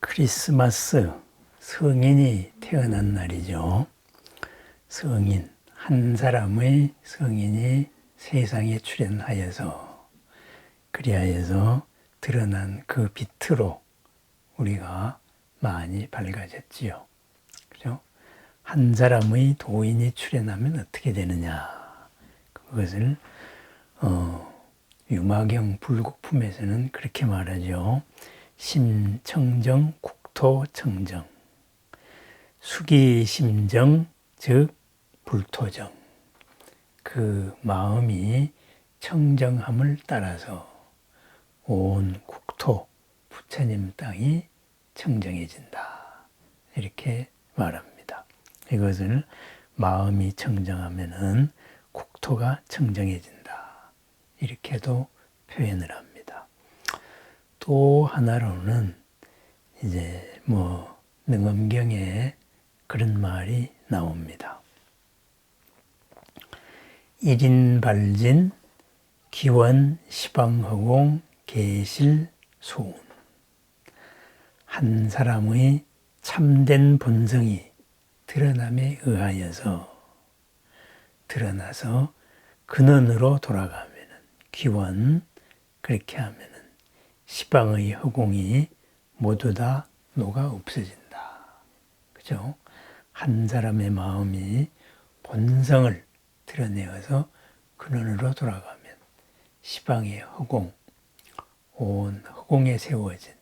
크리스마스, 성인이 태어난 날이죠. 성인, 한 사람의 성인이 세상에 출현하여서 그리하여서 드러난 그 빛으로 우리가 많이 밝아졌지요. 그죠? 한 사람의 도인이 출현하면 어떻게 되느냐. 그것을 유마경 불국품에서는 그렇게 말하죠. 심청정 국토청정, 수기심정 즉 불토정. 그 마음이 청정함을 따라서 온 국토 부처님 땅이 청정해진다. 이렇게 말합니다. 이것을 마음이 청정하면은 국토가 청정해진다. 이렇게도 표현을 합니다. 또 하나로는 이제 능엄경에 그런 말이 나옵니다. 일인발진 기원 시방허공 계실 소운. 한 사람의 참된 본성이 드러남에 드러나서 근원으로 돌아가면은 기원, 그렇게 하면은 시방의 허공이 모두 다 녹아 없어진다. 그죠? 한 사람의 마음이 본성을 드러내어서 근원으로 돌아가면 시방의 허공, 온 허공에 세워진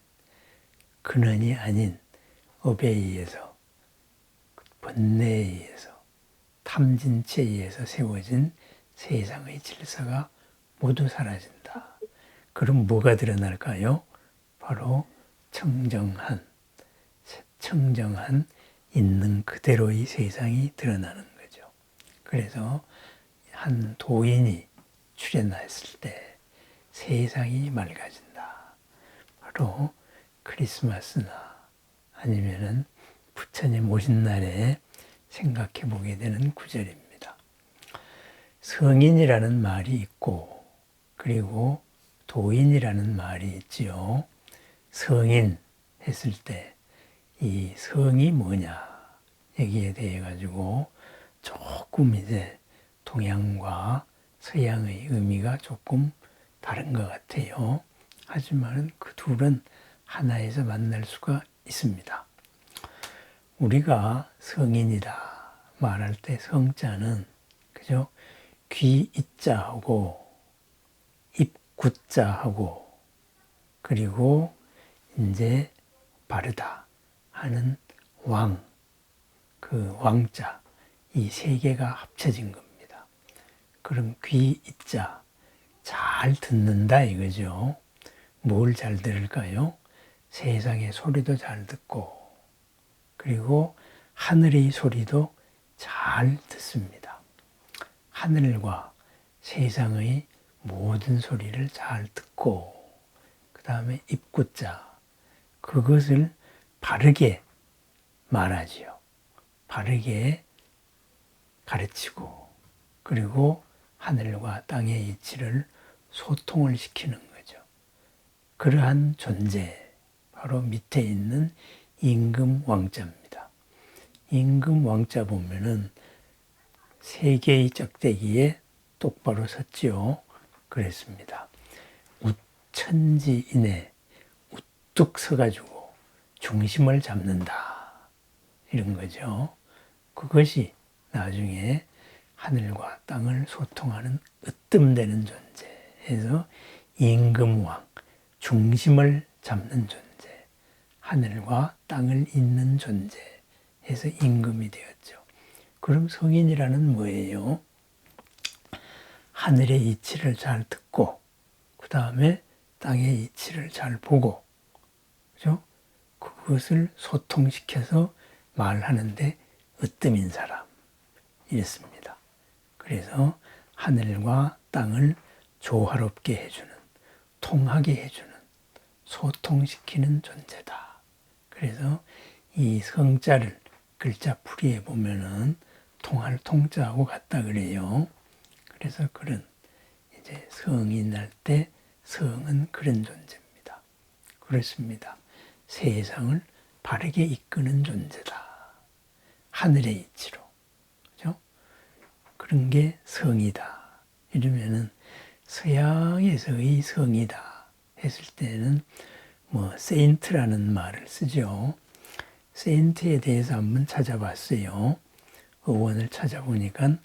근원이 아닌 업에 의해서, 번뇌에 의해서, 탐진치에 의해서 세워진 세상의 질서가 모두 사라진다. 그럼 뭐가 드러날까요? 바로 청정한 있는 그대로의 세상이 드러나는 거죠. 그래서 한 도인이 출현했을 때 세상이 맑아진다. 바로 크리스마스나 아니면은 부처님 오신 날에 생각해 보게 되는 구절입니다. 성인이라는 말이 있고 그리고 도인이라는 말이 있지요. 성인 했을 때 이 성이 뭐냐 여기에 대해 가지고 조금 이제 동양과 서양의 의미가 조금 다른 것 같아요. 하지만 그 둘은 하나에서 만날 수가 있습니다. 우리가 성인이다 말할 때 성자는 그죠? 귀 이자하고 입 구자하고 그리고 이제 바르다 하는 그 왕자 이 세 개가 합쳐진 겁니다. 그럼 귀 이자 잘 듣는다 이거죠. 뭘 잘 들을까요? 세상의 소리도 잘 듣고 그리고 하늘의 소리도 잘 듣습니다. 하늘과 세상의 모든 소리를 잘 듣고 그 다음에 입구자 그것을 바르게 말하지요. 바르게 가르치고 그리고 하늘과 땅의 이치를 소통을 시키는 거죠. 그러한 존재 바로 밑에 있는 임금왕자입니다. 임금왕자 보면은 세 개의 짝대기에 똑바로 섰지요. 그랬습니다. 우천지인에 우뚝 서가지고 중심을 잡는다. 이런 거죠. 그것이 나중에 하늘과 땅을 소통하는 으뜸되는 존재에서 임금왕, 중심을 잡는 존재, 하늘과 땅을 잇는 존재에서 임금이 되었죠. 그럼 성인이라는 뭐예요? 하늘의 이치를 잘 듣고 그 다음에 땅의 이치를 잘 보고 그죠? 그것을 소통시켜서 말하는데 으뜸인 사람 이랬습니다. 그래서 하늘과 땅을 조화롭게 해주는, 통하게 해주는, 소통시키는 존재다. 그래서 이 성자를 글자 풀이해 보면은 통할 통자하고 같다 그래요. 그래서 그런 이제 성인할 때 성은 그런 존재입니다. 그렇습니다. 세상을 바르게 이끄는 존재다. 하늘의 이치로. 그죠? 그런 게 성이다. 이러면은 서양에서의 성이다 했을 때는 뭐 세인트라는 말을 쓰죠. 세인트에 대해서 한번 찾아봤어요. 어원을 찾아보니까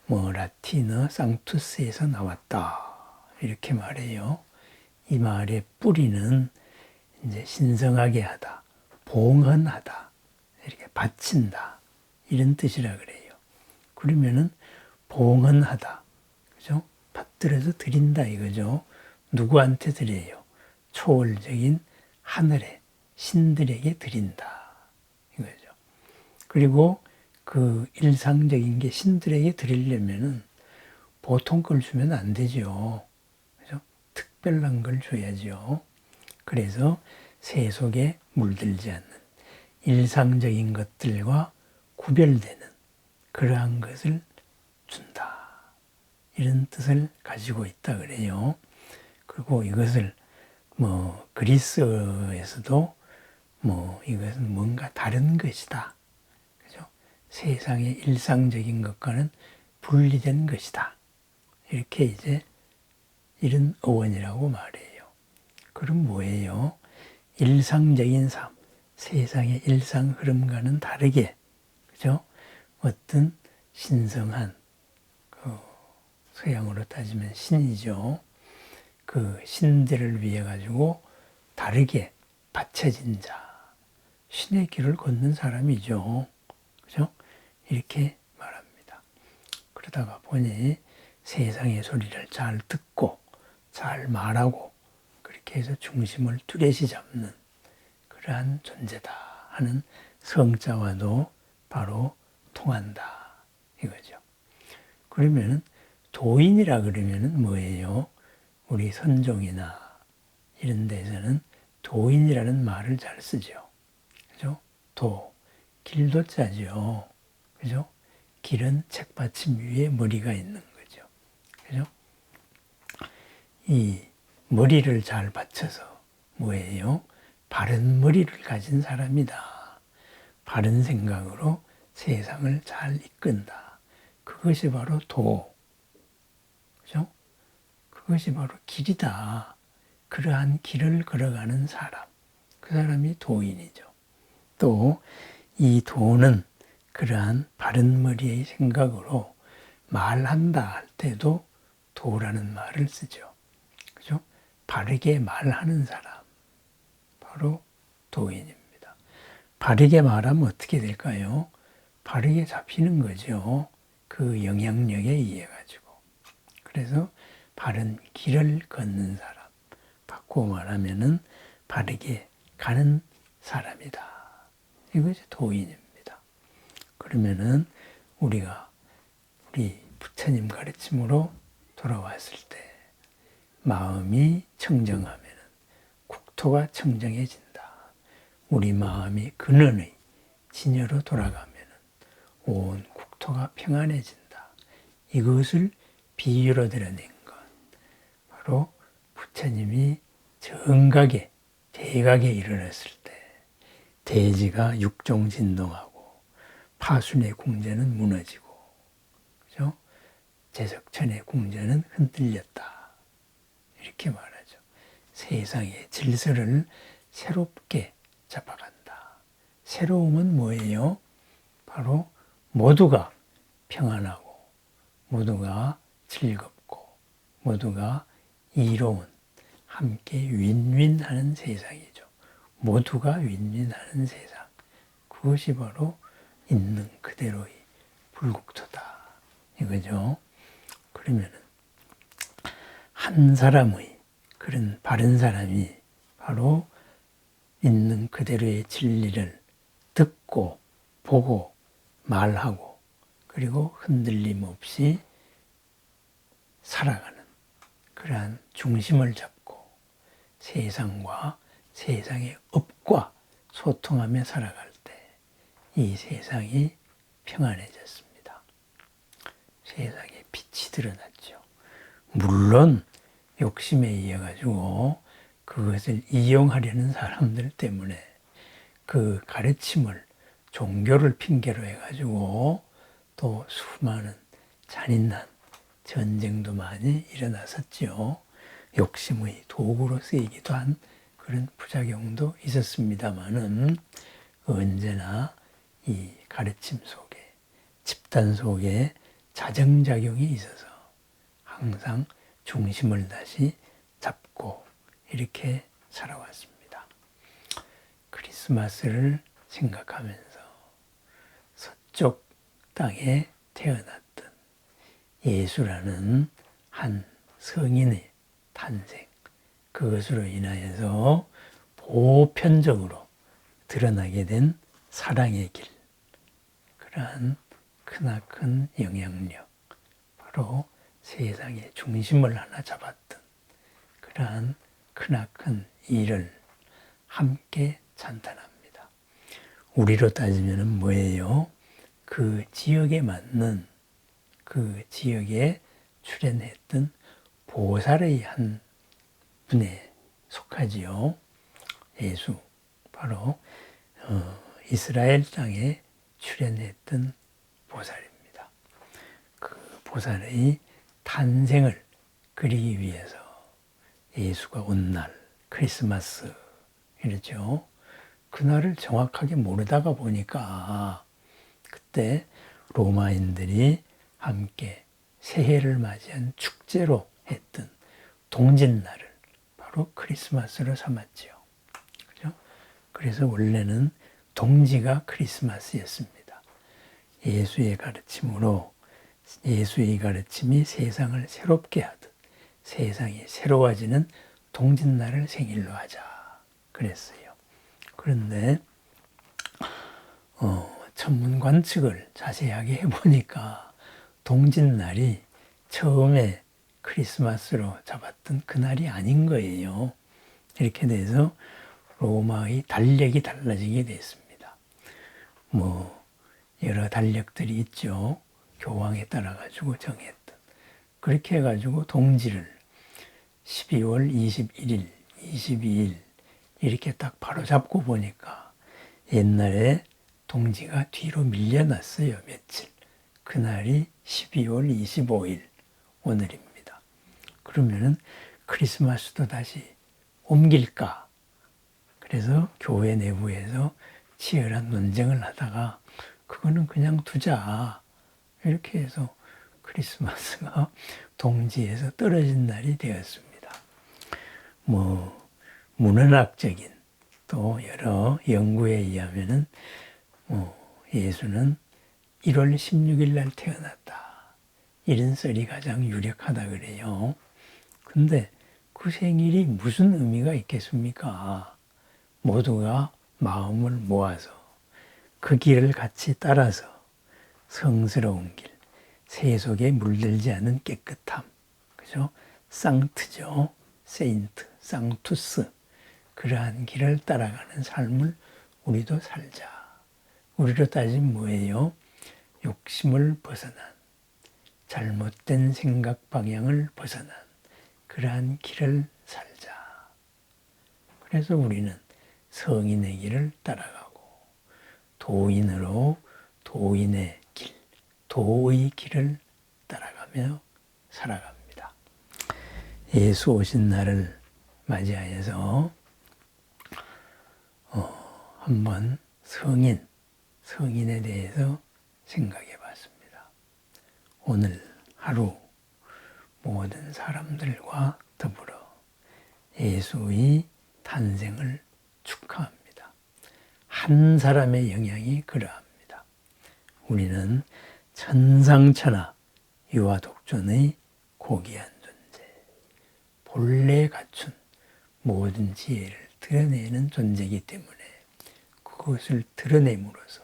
뭐 라틴어 상투스에서 나왔다 이렇게 말해요. 이 말의 뿌리는 이제 신성하게 하다, 봉헌하다, 이렇게 바친다 이런 뜻이라 그래요. 그러면은 봉헌하다, 그죠? 받들어서 드린다 이거죠. 누구한테 드려요? 초월적인 하늘의 신들에게 드린다 이거죠. 그리고 그 일상적인 게 신들에게 드리려면은 보통 걸 주면 안 되죠. 그죠? 특별한 걸 줘야죠. 그래서 세속에 물들지 않는 일상적인 것들과 구별되는 그러한 것을 준다. 이런 뜻을 가지고 있다 그래요. 그리고 이것을 뭐 그리스어에서도 뭐 이것은 뭔가 다른 것이다. 그죠? 세상의 일상적인 것과는 분리된 것이다. 이렇게 이제 이런 어원이라고 말해요. 그럼 뭐예요? 일상적인 삶, 세상의 일상 흐름과는 다르게, 그죠? 어떤 신성한, 서양으로 따지면 신이죠. 그 신들을 위해 가지고 다르게 바쳐진 자, 신의 길을 걷는 사람이죠. 그죠? 이렇게 말합니다. 그러다가 보니 세상의 소리를 잘 듣고 잘 말하고 그렇게 해서 중심을 뚜렷이 잡는 그러한 존재다 하는 성자와도 바로 통한다 이거죠. 그러면 도인이라 그러면 뭐예요? 우리 선종이나 이런 데서는 도인이라는 말을 잘 쓰죠. 그죠? 길도 짜죠. 그죠? 길은 책받침 위에 머리가 있는 거죠. 그죠? 이 머리를 잘 받쳐서 뭐예요? 바른 머리를 가진 사람이다. 바른 생각으로 세상을 잘 이끈다. 그것이 바로 그죠? 그것이 바로 길이다. 그러한 길을 걸어가는 사람. 그 사람이 도인이죠. 또 이 도는 그러한 바른 머리의 생각으로 말한다 할 때도 도라는 말을 쓰죠. 그죠? 바르게 말하는 사람. 바로 도인입니다. 바르게 말하면 어떻게 될까요? 바르게 잡히는 거죠. 그 영향력에 의해 가지고. 그래서 바른 길을 걷는 사람. 바꾸어 말하면은 바르게 가는 사람이다. 이것이 도인입니다. 그러면은 우리 부처님 가르침으로 돌아왔을 때 마음이 청정하면은 국토가 청정해진다. 우리 마음이 근원의 진여로 돌아가면은 온 국토가 평안해진다. 이것을 비유로 드러낸 것. 바로 부처님이 정각에 대각에 이르렀을 때 대지가 육종진동하고 파순의 궁전은 무너지고, 그죠? 제석천의 궁전은 흔들렸다. 이렇게 말하죠. 세상의 질서를 새롭게 잡아간다. 새로움은 뭐예요? 바로 모두가 평안하고, 모두가 즐겁고, 모두가 이로운, 함께 윈윈하는 세상이죠. 모두가 윈윈하는 세상. 그것이 바로 있는 그대로의 불국토다. 이거죠. 그러면은 한 사람의 그런 바른 사람이 바로 있는 그대로의 진리를 듣고 보고 말하고 그리고 흔들림 없이 살아가는 그러한 중심을 잡고 세상과 세상의 업과 소통하며 살아갈 때 이 세상이 평안해졌습니다. 세상에 빛이 드러났죠. 물론 욕심에 의해 가지고 그것을 이용하려는 사람들 때문에 그 가르침을 종교를 핑계로 해가지고 또 수많은 잔인한 전쟁도 많이 일어났었지요. 욕심의 도구로 쓰이기도 한 그런 부작용도 있었습니다마는 언제나 이 가르침 속에 집단 속에 자정작용이 있어서 항상 중심을 다시 잡고 이렇게 살아왔습니다. 크리스마스를 생각하면서 서쪽 땅에 태어났던 예수라는 한 성인의 탄생, 그것으로 인하여서 보편적으로 드러나게 된 사랑의 길, 그러한 크나큰 영향력, 바로 세상의 중심을 하나 잡았던 그러한 크나큰 일을 함께 찬탄합니다. 우리로 따지면 뭐예요? 그 지역에 맞는, 그 지역에 출연했던 보살의 한 분에 속하지요. 예수, 바로 이스라엘 땅에 출연했던 보살입니다. 그 보살의 탄생을 그리기 위해서 예수가 온 날, 크리스마스 이랬죠. 그날을 정확하게 모르다가 보니까 그때 로마인들이 함께 새해를 맞이한 축제로 했던 동짓날을 바로 크리스마스로 삼았지요. 그죠? 그래서 원래는 동지가 크리스마스였습니다. 예수의 가르침으로, 예수의 가르침이 세상을 새롭게 하듯 세상이 새로워지는 동짓날을 생일로 하자 그랬어요. 그런데 천문 관측을 자세하게 해보니까 동짓날이 처음에 크리스마스로 잡았던 그날이 아닌 거예요. 이렇게 돼서 로마의 달력이 달라지게 됐습니다. 여러 달력들이 있죠. 교황에 따라 가지고 정했던. 그렇게 해가지고 동지를 12월 21일, 22일 이렇게 딱 바로 잡고 보니까 옛날에 동지가 뒤로 밀려났어요. 며칠. 그날이 12월 25일 오늘입니다. 그러면은 크리스마스도 다시 옮길까? 그래서 교회 내부에서 치열한 논쟁을 하다가 그거는 그냥 두자. 이렇게 해서 크리스마스가 동지에서 떨어진 날이 되었습니다. 문헌학적인 또 여러 연구에 의하면은 예수는 1월 16일 날 태어났다. 이런 썰이 가장 유력하다 그래요. 근데 그 생일이 무슨 의미가 있겠습니까? 모두가 마음을 모아서 그 길을 같이 따라서 성스러운 길, 세속에 물들지 않은 깨끗함, 그죠? 상트죠. 세인트, 상투스. 그러한 길을 따라가는 삶을 우리도 살자. 우리로 따지면 뭐예요? 욕심을 벗어난, 잘못된 생각 방향을 벗어난 그러한 길을 살자. 그래서 우리는 성인의 길을 따라가고 도인으로 도인의 길, 도의 길을 따라가며 살아갑니다. 예수 오신 날을 맞이하여서 한번 성인에 대해서 생각해 봤습니다. 오늘 하루 모든 사람들과 더불어 예수의 탄생을 축하합니다. 한 사람의 영향이 그러합니다. 우리는 천상천하 유아독존의 고귀한 존재, 본래 갖춘 모든 지혜를 드러내는 존재이기 때문에 그것을 드러냄으로써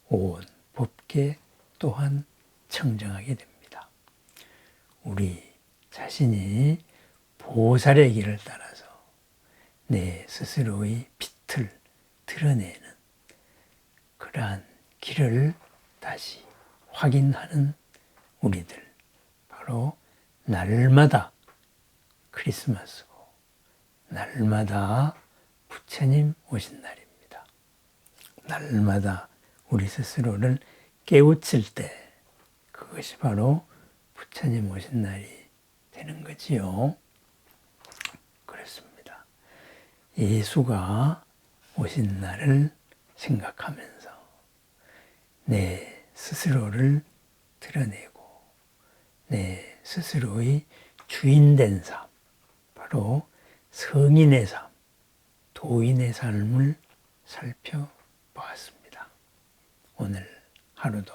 온 법계 또한 청정하게 됩니다. 우리 자신이 보살의 길을 따라서 내 스스로의 빛을 드러내는 그러한 길을 다시 확인하는 우리들, 바로 날마다 크리스마스고 날마다 부처님 오신 날입니다. 날마다 우리 스스로를 깨우칠 때 그것이 바로 부처님 오신 날이 되는 거지요. 그렇습니다. 예수가 오신 날을 생각하면서 내 스스로를 드러내고 내 스스로의 주인된 삶, 바로 성인의 삶, 도인의 삶을 살펴보았습니다. 오늘 하루도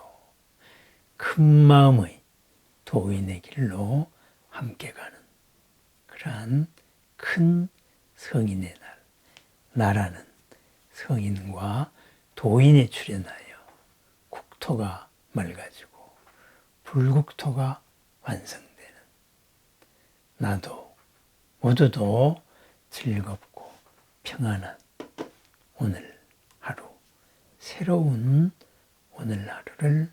큰 마음의 도인의 길로 함께 가는 그러한 큰 성인의 날, 나라는 성인과 도인이 출현하여 국토가 맑아지고 불국토가 완성되는, 나도 모두도 즐겁고 평안한 오늘 하루, 새로운 오늘 하루를